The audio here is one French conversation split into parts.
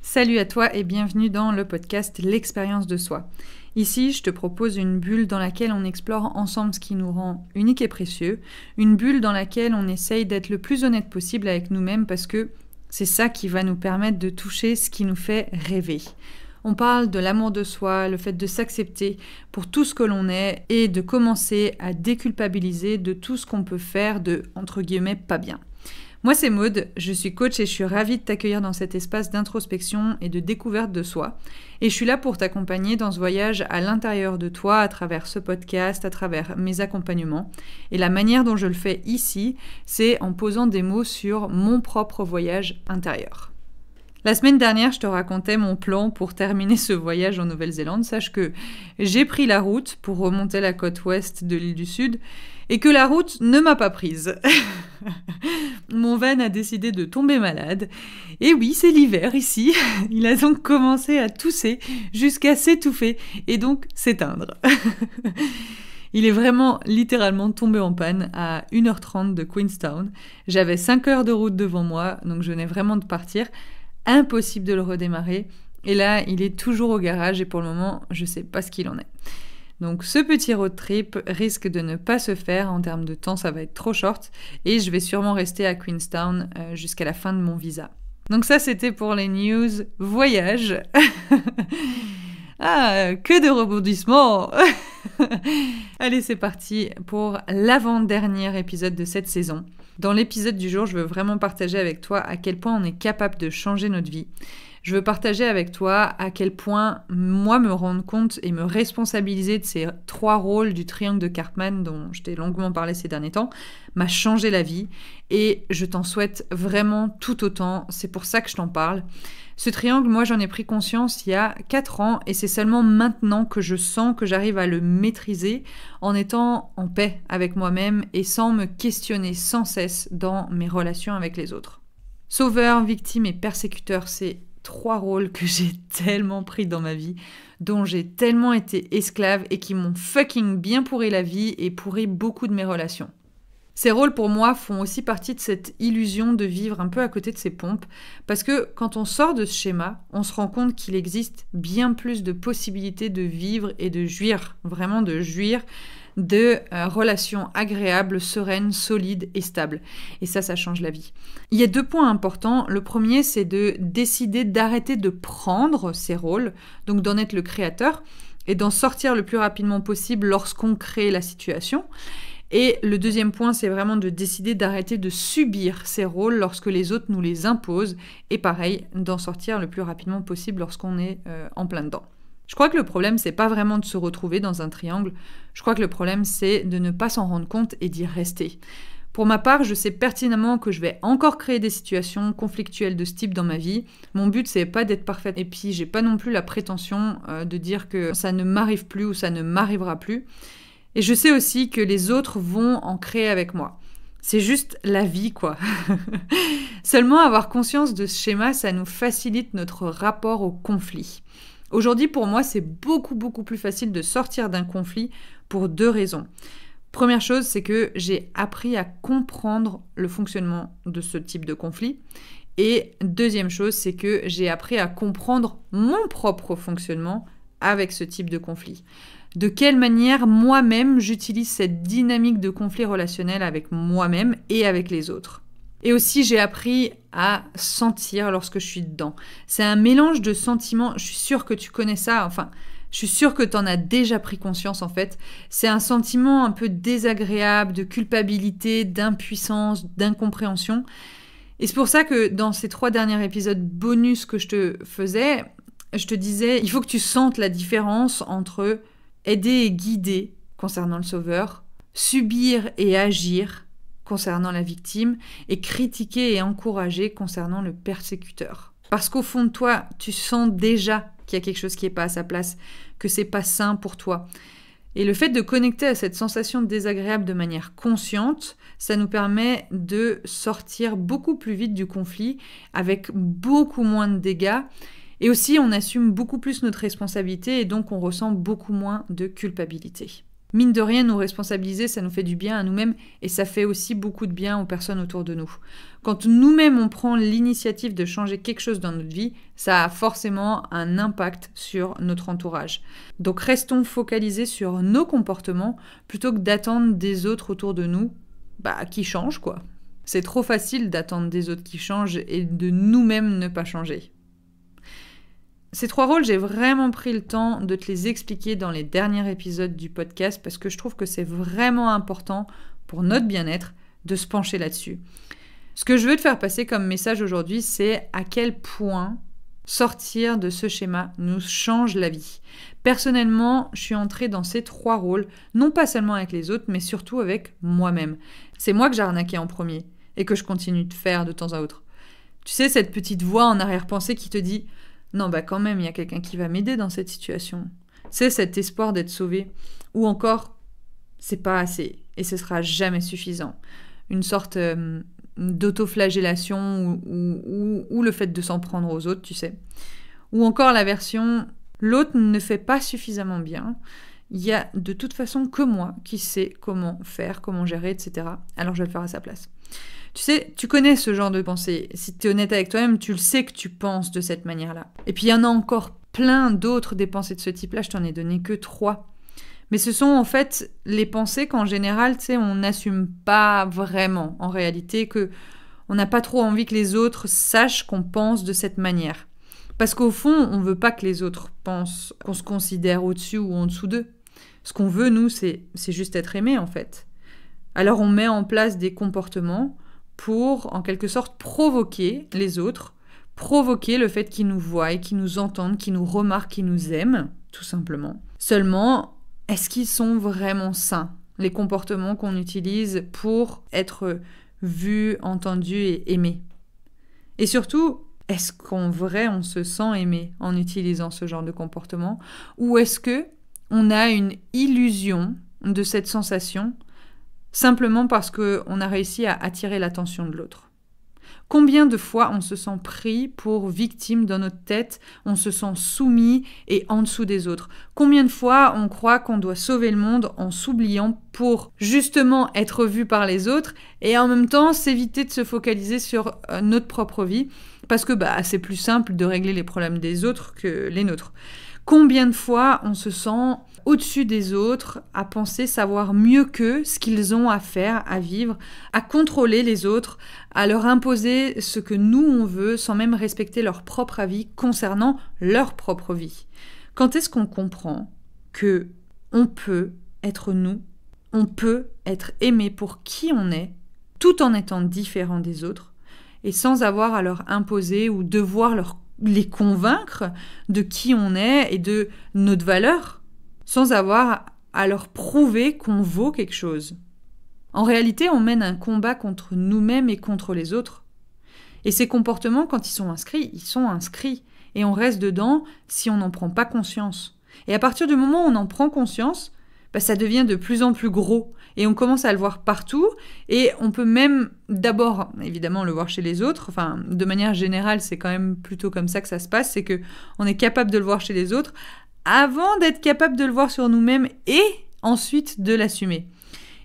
Salut à toi et bienvenue dans le podcast L'expérience de soi. Ici, je te propose une bulle dans laquelle on explore ensemble ce qui nous rend unique et précieux, une bulle dans laquelle on essaye d'être le plus honnête possible avec nous-mêmes parce que c'est ça qui va nous permettre de toucher ce qui nous fait rêver. On parle de l'amour de soi, le fait de s'accepter pour tout ce que l'on est et de commencer à déculpabiliser de tout ce qu'on peut faire de, entre guillemets, pas bien. Moi, c'est Maude, je suis coach et je suis ravie de t'accueillir dans cet espace d'introspection et de découverte de soi. Et je suis là pour t'accompagner dans ce voyage à l'intérieur de toi, à travers ce podcast, à travers mes accompagnements. Et la manière dont je le fais ici, c'est en posant des mots sur mon propre voyage intérieur. La semaine dernière, je te racontais mon plan pour terminer ce voyage en Nouvelle-Zélande. Sache que j'ai pris la route pour remonter la côte ouest de l'île du Sud et que la route ne m'a pas prise. Mon van a décidé de tomber malade. Et oui, c'est l'hiver ici. Il a donc commencé à tousser jusqu'à s'étouffer et donc s'éteindre. Il est vraiment littéralement tombé en panne à 1h30 de Queenstown. J'avais 5 heures de route devant moi, donc je venais vraiment de partir. Impossible de le redémarrer. Et là, il est toujours au garage et pour le moment, je ne sais pas ce qu'il en est. Donc ce petit road trip risque de ne pas se faire en termes de temps, ça va être trop short et je vais sûrement rester à Queenstown jusqu'à la fin de mon visa. Donc ça c'était pour les news voyage. Ah, que de rebondissements. Allez, c'est parti pour l'avant-dernier épisode de cette saison. Dans l'épisode du jour, je veux vraiment partager avec toi à quel point on est capable de changer notre vie. Je veux partager avec toi à quel point moi me rendre compte et me responsabiliser de ces 3 rôles du triangle de Karpman dont je t'ai longuement parlé ces derniers temps m'a changé la vie et je t'en souhaite vraiment tout autant. C'est pour ça que je t'en parle. Ce triangle, moi j'en ai pris conscience il y a 4 ans et c'est seulement maintenant que je sens que j'arrive à le maîtriser en étant en paix avec moi-même et sans me questionner sans cesse dans mes relations avec les autres. Sauveur, victime et persécuteur, c'est 3 rôles que j'ai tellement pris dans ma vie, dont j'ai tellement été esclave et qui m'ont fucking bien pourri la vie et pourri beaucoup de mes relations. Ces rôles pour moi font aussi partie de cette illusion de vivre un peu à côté de ses pompes, parce que quand on sort de ce schéma, on se rend compte qu'il existe bien plus de possibilités de vivre et de jouir, vraiment de jouir, de relations agréables, sereines, solides et stables. Et ça change la vie. Il y a 2 points importants. Le premier, c'est de décider d'arrêter de prendre ces rôles, donc d'en être le créateur, et d'en sortir le plus rapidement possible lorsqu'on crée la situation. Et le deuxième point, c'est vraiment de décider d'arrêter de subir ces rôles lorsque les autres nous les imposent, et pareil, d'en sortir le plus rapidement possible lorsqu'on est en plein dedans. Je crois que le problème, c'est pas vraiment de se retrouver dans un triangle. Je crois que le problème, c'est de ne pas s'en rendre compte et d'y rester. Pour ma part, je sais pertinemment que je vais encore créer des situations conflictuelles de ce type dans ma vie. Mon but, c'est pas d'être parfaite. Et puis, j'ai pas non plus la prétention de dire que ça ne m'arrive plus ou ça ne m'arrivera plus. Et je sais aussi que les autres vont en créer avec moi. C'est juste la vie, quoi. Seulement, avoir conscience de ce schéma, ça nous facilite notre rapport au conflit. Aujourd'hui, pour moi, c'est beaucoup plus facile de sortir d'un conflit pour 2 raisons. Première chose, c'est que j'ai appris à comprendre le fonctionnement de ce type de conflit. Et deuxième chose, c'est que j'ai appris à comprendre mon propre fonctionnement avec ce type de conflit. De quelle manière moi-même j'utilise cette dynamique de conflit relationnel avec moi-même et avec les autres. Et aussi, j'ai appris à sentir lorsque je suis dedans. C'est un mélange de sentiments, je suis sûre que tu connais ça, enfin, je suis sûre que tu en as déjà pris conscience en fait. C'est un sentiment un peu désagréable, de culpabilité, d'impuissance, d'incompréhension. Et c'est pour ça que dans ces 3 derniers épisodes bonus que je te faisais, je te disais, il faut que tu sentes la différence entre aider et guider concernant le sauveur, subir et agir concernant la victime, et critiquer et encourager concernant le persécuteur. Parce qu'au fond de toi, tu sens déjà qu'il y a quelque chose qui n'est pas à sa place, que c'est pas sain pour toi. Et le fait de connecter à cette sensation désagréable de manière consciente, ça nous permet de sortir beaucoup plus vite du conflit, avec beaucoup moins de dégâts, et aussi on assume beaucoup plus notre responsabilité, et donc on ressent beaucoup moins de culpabilité. Mine de rien, nous responsabiliser, ça nous fait du bien à nous-mêmes et ça fait aussi beaucoup de bien aux personnes autour de nous. Quand nous-mêmes, on prend l'initiative de changer quelque chose dans notre vie, ça a forcément un impact sur notre entourage. Donc restons focalisés sur nos comportements plutôt que d'attendre des autres autour de nous qui changent, quoi. C'est trop facile d'attendre des autres qui changent et de nous-mêmes ne pas changer. Ces 3 rôles, j'ai vraiment pris le temps de te les expliquer dans les derniers épisodes du podcast parce que je trouve que c'est vraiment important pour notre bien-être de se pencher là-dessus. Ce que je veux te faire passer comme message aujourd'hui, c'est à quel point sortir de ce schéma nous change la vie. Personnellement, je suis entrée dans ces 3 rôles, non pas seulement avec les autres, mais surtout avec moi-même. C'est moi que j'ai arnaqué en premier et que je continue de faire de temps à autre. Tu sais, cette petite voix en arrière-pensée qui te dit « Non, quand même, il y a quelqu'un qui va m'aider dans cette situation. » C'est cet espoir d'être sauvé. Ou encore, c'est pas assez et ce sera jamais suffisant. Une sorte d'autoflagellation ou le fait de s'en prendre aux autres, tu sais. Ou encore la version « L'autre ne fait pas suffisamment bien. Il y a de toute façon que moi qui sais comment faire, comment gérer, etc. Alors je vais le faire à sa place. » Tu sais, tu connais ce genre de pensée. Si tu es honnête avec toi-même, tu le sais que tu penses de cette manière-là. Et puis il y en a encore plein d'autres des pensées de ce type-là, je t'en ai donné que 3. Mais ce sont en fait les pensées qu'en général, tu sais, on n'assume pas vraiment en réalité, que on n'a pas trop envie que les autres sachent qu'on pense de cette manière. Parce qu'au fond, on ne veut pas que les autres pensent qu'on se considère au-dessus ou en dessous d'eux. Ce qu'on veut, nous, c'est juste être aimé en fait. Alors on met en place des comportements pour, en quelque sorte, provoquer les autres, provoquer le fait qu'ils nous voient, qu'ils nous entendent, qu'ils nous remarquent, qu'ils nous aiment, tout simplement. Seulement, est-ce qu'ils sont vraiment sains, les comportements qu'on utilise pour être vus, entendus et aimés? Et surtout, est-ce qu'en vrai, on se sent aimé en utilisant ce genre de comportement? Ou est-ce que on a une illusion de cette sensation simplement parce qu'on a réussi à attirer l'attention de l'autre? Combien de fois on se sent pris pour victime dans notre tête, on se sent soumis et en dessous des autres? Combien de fois on croit qu'on doit sauver le monde en s'oubliant pour justement être vu par les autres et en même temps s'éviter de se focaliser sur notre propre vie parce que c'est plus simple de régler les problèmes des autres que les nôtres? Combien de fois on se sent au-dessus des autres, à penser savoir mieux qu'eux ce qu'ils ont à faire, à vivre, à contrôler les autres, à leur imposer ce que nous on veut sans même respecter leur propre avis concernant leur propre vie? Quand est-ce qu'on comprend que on peut être nous, on peut être aimé pour qui on est, tout en étant différent des autres, et sans avoir à leur imposer ou devoir les convaincre de qui on est et de notre valeur, sans avoir à leur prouver qu'on vaut quelque chose? En réalité, on mène un combat contre nous-mêmes et contre les autres. Et ces comportements, quand ils sont inscrits. Et on reste dedans si on n'en prend pas conscience. Et à partir du moment où on en prend conscience, ça devient de plus en plus gros. Et on commence à le voir partout. Et on peut même d'abord, évidemment, le voir chez les autres. Enfin, de manière générale, c'est quand même plutôt comme ça que ça se passe. C'est qu'on est capable de le voir chez les autres avant d'être capable de le voir sur nous-mêmes et ensuite de l'assumer.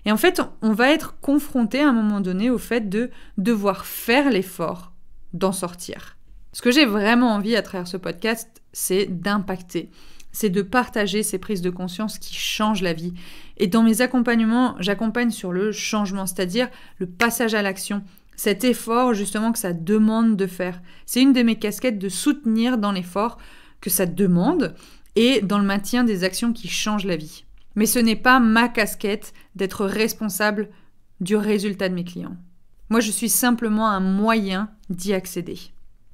Et en fait, on va être confronté à un moment donné au fait de devoir faire l'effort d'en sortir. Ce que j'ai vraiment envie à travers ce podcast, c'est d'impacter. C'est de partager ces prises de conscience qui changent la vie. Et dans mes accompagnements, j'accompagne sur le changement, c'est-à-dire le passage à l'action. Cet effort, justement, que ça demande de faire. C'est une de mes casquettes de soutenir dans l'effort que ça demande et dans le maintien des actions qui changent la vie. Mais ce n'est pas ma casquette d'être responsable du résultat de mes clients. Moi, je suis simplement un moyen d'y accéder.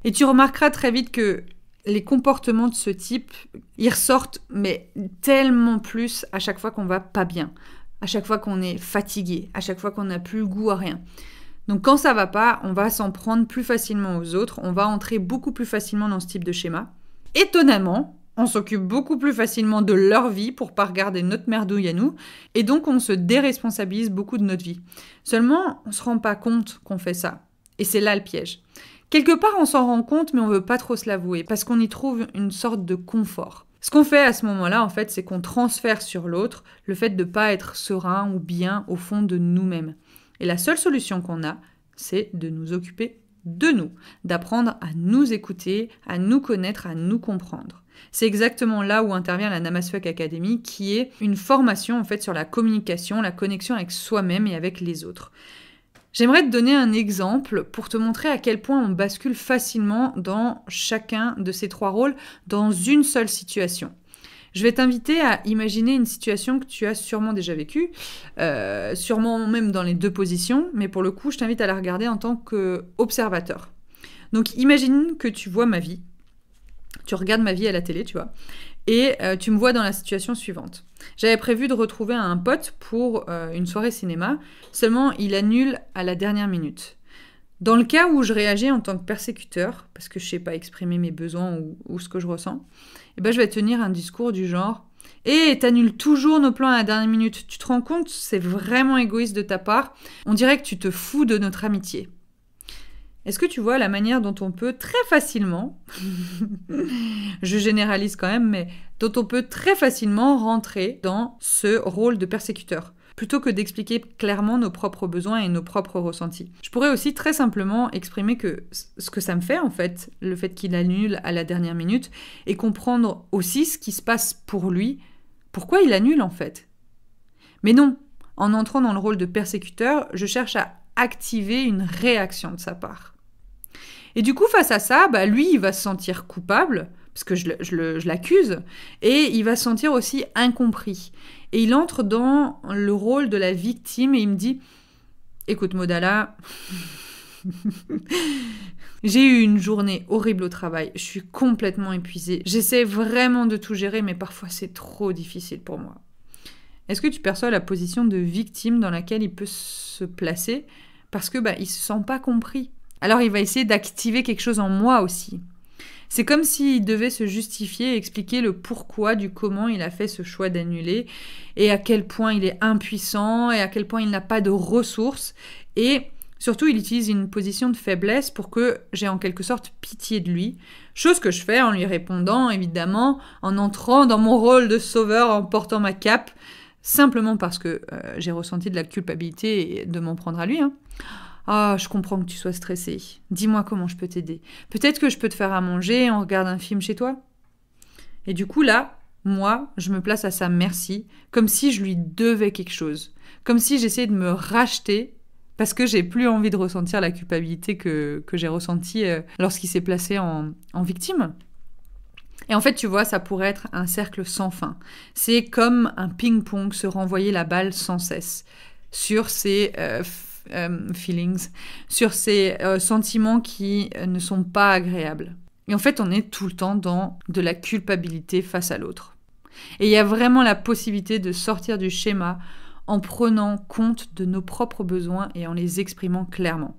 Et tu remarqueras très vite que les comportements de ce type, ils ressortent, mais tellement plus à chaque fois qu'on va pas bien, à chaque fois qu'on est fatigué, à chaque fois qu'on n'a plus le goût à rien. Donc quand ça va pas, on va s'en prendre plus facilement aux autres, on va entrer beaucoup plus facilement dans ce type de schéma. Étonnamment, on s'occupe beaucoup plus facilement de leur vie pour pas regarder notre merdouille à nous, et donc on se déresponsabilise beaucoup de notre vie. Seulement, on se rend pas compte qu'on fait ça. Et c'est là le piège. Quelque part, on s'en rend compte, mais on veut pas trop se l'avouer, parce qu'on y trouve une sorte de confort. Ce qu'on fait à ce moment-là, en fait, c'est qu'on transfère sur l'autre le fait de ne pas être serein ou bien au fond de nous-mêmes. Et la seule solution qu'on a, c'est de nous occuper de nous, d'apprendre à nous écouter, à nous connaître, à nous comprendre. C'est exactement là où intervient la Namasfuck Academy, qui est une formation en fait sur la communication, la connexion avec soi-même et avec les autres. J'aimerais te donner un exemple pour te montrer à quel point on bascule facilement dans chacun de ces 3 rôles dans une seule situation. Je vais t'inviter à imaginer une situation que tu as sûrement déjà vécue, sûrement même dans les 2 positions, mais pour le coup, je t'invite à la regarder en tant qu'observateur. Donc imagine que tu vois ma vie, tu regardes ma vie à la télé, tu vois, et tu me vois dans la situation suivante. J'avais prévu de retrouver un pote pour une soirée cinéma, seulement il annule à la dernière minute. Dans le cas où je réagis en tant que persécuteur, parce que je ne sais pas exprimer mes besoins ou ce que je ressens, eh ben je vais tenir un discours du genre « Eh, t'annules toujours nos plans à la dernière minute, tu te rends compte, c'est vraiment égoïste de ta part, on dirait que tu te fous de notre amitié. » Est-ce que tu vois la manière dont on peut très facilement, je généralise quand même, mais dont on peut très facilement rentrer dans ce rôle de persécuteur, plutôt que d'expliquer clairement nos propres besoins et nos propres ressentis. Je pourrais aussi très simplement exprimer que ce que ça me fait en fait, le fait qu'il annule à la dernière minute, et comprendre aussi ce qui se passe pour lui, pourquoi il annule en fait. Mais non, en entrant dans le rôle de persécuteur, je cherche à activer une réaction de sa part. Et du coup, face à ça, lui, il va se sentir coupable, parce que je l'accuse, et il va se sentir aussi incompris. Et il entre dans le rôle de la victime et il me dit « Écoute, Maudala, j'ai eu une journée horrible au travail, je suis complètement épuisée, j'essaie vraiment de tout gérer, mais parfois c'est trop difficile pour moi. » Est-ce que tu perçois la position de victime dans laquelle il peut se placer parce que il se sent pas compris? Alors il va essayer d'activer quelque chose en moi aussi. C'est comme s'il devait se justifier et expliquer le pourquoi du comment il a fait ce choix d'annuler et à quel point il est impuissant et à quel point il n'a pas de ressources. Et surtout, il utilise une position de faiblesse pour que j'ai en quelque sorte pitié de lui. Chose que je fais en lui répondant, évidemment, en entrant dans mon rôle de sauveur, en portant ma cape, simplement parce que j'ai ressenti de la culpabilité de m'en prendre à lui. Ah, je comprends que tu sois stressée. Dis-moi comment je peux t'aider. Peut-être que je peux te faire à manger, on regarde un film chez toi. Et du coup, là, moi, je me place à sa merci, comme si je lui devais quelque chose. Comme si j'essayais de me racheter, parce que j'ai plus envie de ressentir la culpabilité que j'ai ressentie lorsqu'il s'est placé en victime. Et en fait, tu vois, ça pourrait être un cercle sans fin. C'est comme un ping-pong, se renvoyer la balle sans cesse sur ces feelings, sur ces sentiments qui ne sont pas agréables. Et en fait, on est tout le temps dans de la culpabilité face à l'autre. Et il y a vraiment la possibilité de sortir du schéma en prenant compte de nos propres besoins et en les exprimant clairement.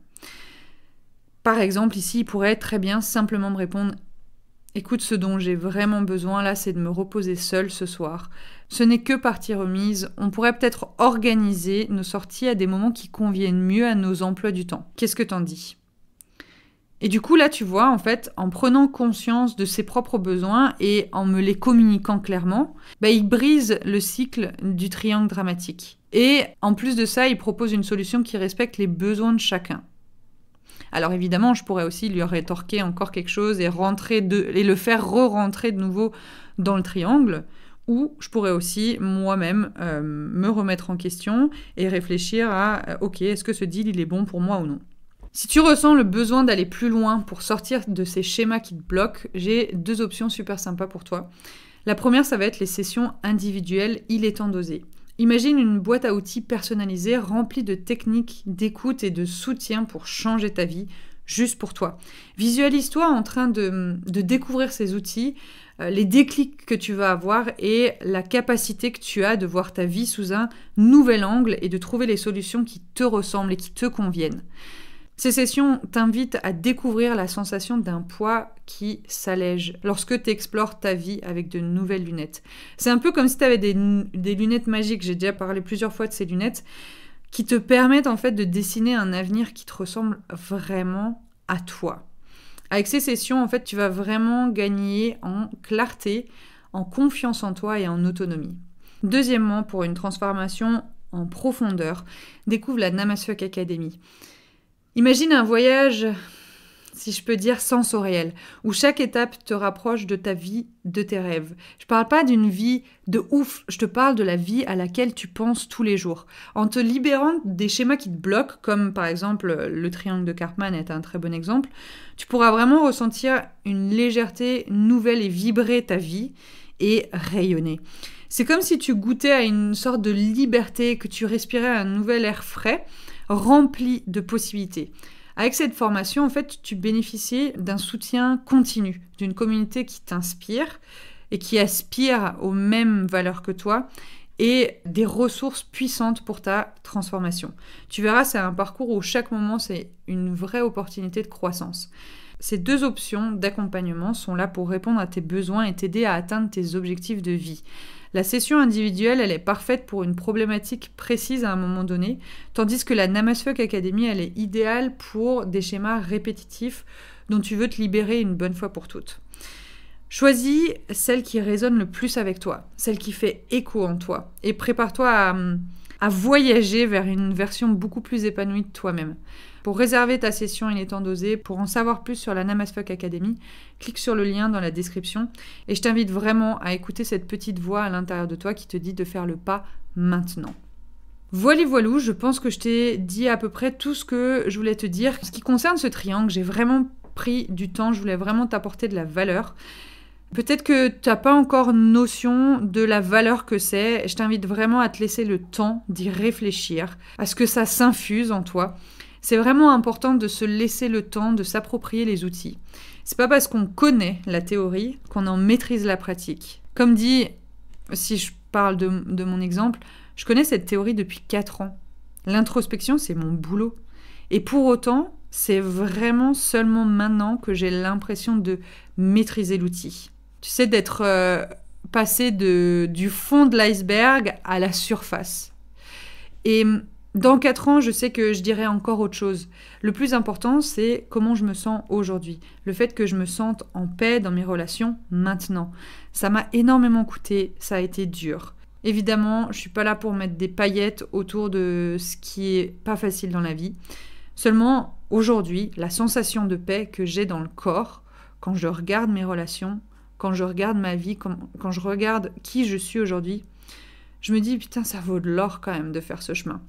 Par exemple, ici, il pourrait très bien simplement me répondre « Écoute, ce dont j'ai vraiment besoin, là, c'est de me reposer seule ce soir. Ce n'est que partie remise. On pourrait peut-être organiser nos sorties à des moments qui conviennent mieux à nos emplois du temps. Qu'est-ce que t'en dis ?» Et du coup, là, tu vois, en fait, en prenant conscience de ses propres besoins et en me les communiquant clairement, il brise le cycle du triangle dramatique. Et en plus de ça, il propose une solution qui respecte les besoins de chacun. Alors évidemment, je pourrais aussi lui rétorquer encore quelque chose et le faire re-rentrer de nouveau dans le triangle, ou je pourrais aussi moi-même me remettre en question et réfléchir à « Ok, est-ce que ce deal, il est bon pour moi ou non ?» Si tu ressens le besoin d'aller plus loin pour sortir de ces schémas qui te bloquent, j'ai 2 options super sympas pour toi. La première, ça va être les sessions individuelles « Il est temps d'oser ». Imagine une boîte à outils personnalisée remplie de techniques d'écoute et de soutien pour changer ta vie, juste pour toi. Visualise-toi en train de découvrir ces outils, les déclics que tu vas avoir et la capacité que tu as de voir ta vie sous un nouvel angle et de trouver les solutions qui te ressemblent et qui te conviennent. Ces sessions t'invitent à découvrir la sensation d'un poids qui s'allège lorsque tu explores ta vie avec de nouvelles lunettes. C'est un peu comme si tu avais des lunettes magiques, j'ai déjà parlé plusieurs fois de ces lunettes, qui te permettent en fait de dessiner un avenir qui te ressemble vraiment à toi. Avec ces sessions, en fait, tu vas vraiment gagner en clarté, en confiance en toi et en autonomie. Deuxièmement, pour une transformation en profondeur, découvre la Namasfuck Academy. Imagine un voyage, si je peux dire, sensoriel, où chaque étape te rapproche de ta vie, de tes rêves. Je parle pas d'une vie de ouf, je te parle de la vie à laquelle tu penses tous les jours. En te libérant des schémas qui te bloquent, comme par exemple le triangle de Karpman est un très bon exemple, tu pourras vraiment ressentir une légèreté nouvelle et vibrer ta vie et rayonner. C'est comme si tu goûtais à une sorte de liberté, que tu respirais un nouvel air frais, rempli de possibilités. Avec cette formation, en fait, tu bénéficies d'un soutien continu, d'une communauté qui t'inspire et qui aspire aux mêmes valeurs que toi et des ressources puissantes pour ta transformation. Tu verras, c'est un parcours où chaque moment, c'est une vraie opportunité de croissance. Ces deux options d'accompagnement sont là pour répondre à tes besoins et t'aider à atteindre tes objectifs de vie. La session individuelle, elle est parfaite pour une problématique précise à un moment donné, tandis que la Namasfuck Academy, elle est idéale pour des schémas répétitifs dont tu veux te libérer une bonne fois pour toutes. Choisis celle qui résonne le plus avec toi, celle qui fait écho en toi, et prépare-toi à voyager vers une version beaucoup plus épanouie de toi-même. Pour réserver ta session Il est temps d'oser, pour en savoir plus sur la Namasfuck Academy, clique sur le lien dans la description et je t'invite vraiment à écouter cette petite voix à l'intérieur de toi qui te dit de faire le pas maintenant. Voilou, je pense que je t'ai dit à peu près tout ce que je voulais te dire. En ce qui concerne ce triangle, j'ai vraiment pris du temps, je voulais vraiment t'apporter de la valeur. Peut-être que tu n'as pas encore notion de la valeur que c'est. Je t'invite vraiment à te laisser le temps d'y réfléchir, à ce que ça s'infuse en toi. C'est vraiment important de se laisser le temps de s'approprier les outils. C'est pas parce qu'on connaît la théorie qu'on en maîtrise la pratique. Comme dit, si je parle de mon exemple, je connais cette théorie depuis 4 ans. L'introspection, c'est mon boulot. Et pour autant, c'est vraiment seulement maintenant que j'ai l'impression de maîtriser l'outil. Tu sais, d'être passé du fond de l'iceberg à la surface. Et dans 4 ans, je sais que je dirais encore autre chose. Le plus important, c'est comment je me sens aujourd'hui. Le fait que je me sente en paix dans mes relations maintenant. Ça m'a énormément coûté, ça a été dur. Évidemment, je suis pas là pour mettre des paillettes autour de ce qui est pas facile dans la vie. Seulement, aujourd'hui, la sensation de paix que j'ai dans le corps, quand je regarde mes relations, quand je regarde ma vie, quand je regarde qui je suis aujourd'hui, je me dis, putain, ça vaut de l'or quand même de faire ce chemin.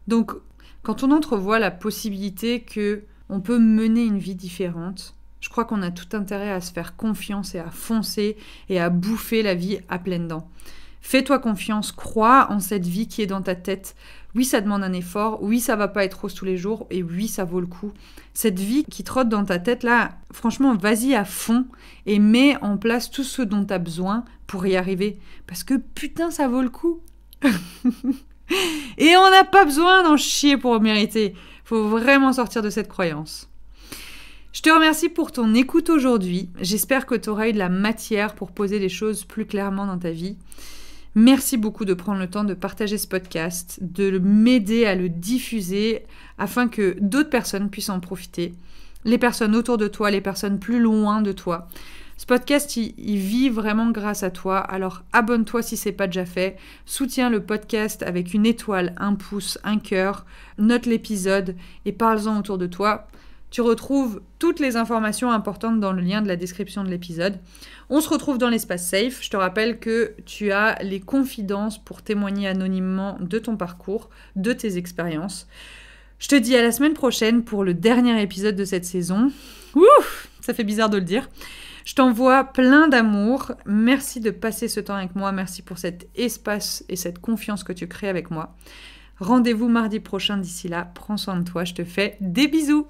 Donc, quand on entrevoit la possibilité qu'on peut mener une vie différente, je crois qu'on a tout intérêt à se faire confiance et à foncer et à bouffer la vie à pleines dents. Fais-toi confiance, crois en cette vie qui est dans ta tête. Oui, ça demande un effort, oui, ça va pas être rose tous les jours, et oui, ça vaut le coup. Cette vie qui trotte dans ta tête, là, franchement, vas-y à fond et mets en place tout ce dont tu as besoin pour y arriver. Parce que putain, ça vaut le coup. Et on n'a pas besoin d'en chier pour mériter. Faut vraiment sortir de cette croyance. Je te remercie pour ton écoute aujourd'hui. J'espère que tu auras eu de la matière pour poser les choses plus clairement dans ta vie. Merci beaucoup de prendre le temps de partager ce podcast, de m'aider à le diffuser afin que d'autres personnes puissent en profiter. Les personnes autour de toi, les personnes plus loin de toi. Ce podcast, il vit vraiment grâce à toi. Alors abonne-toi si ce n'est pas déjà fait. Soutiens le podcast avec une étoile, un pouce, un cœur. Note l'épisode et parle-en autour de toi. Tu retrouves toutes les informations importantes dans le lien de la description de l'épisode. On se retrouve dans l'espace safe. Je te rappelle que tu as les confidences pour témoigner anonymement de ton parcours, de tes expériences. Je te dis à la semaine prochaine pour le dernier épisode de cette saison. Ouf, ça fait bizarre de le dire. Je t'envoie plein d'amour. Merci de passer ce temps avec moi. Merci pour cet espace et cette confiance que tu crées avec moi. Rendez-vous mardi prochain. D'ici là, prends soin de toi. Je te fais des bisous.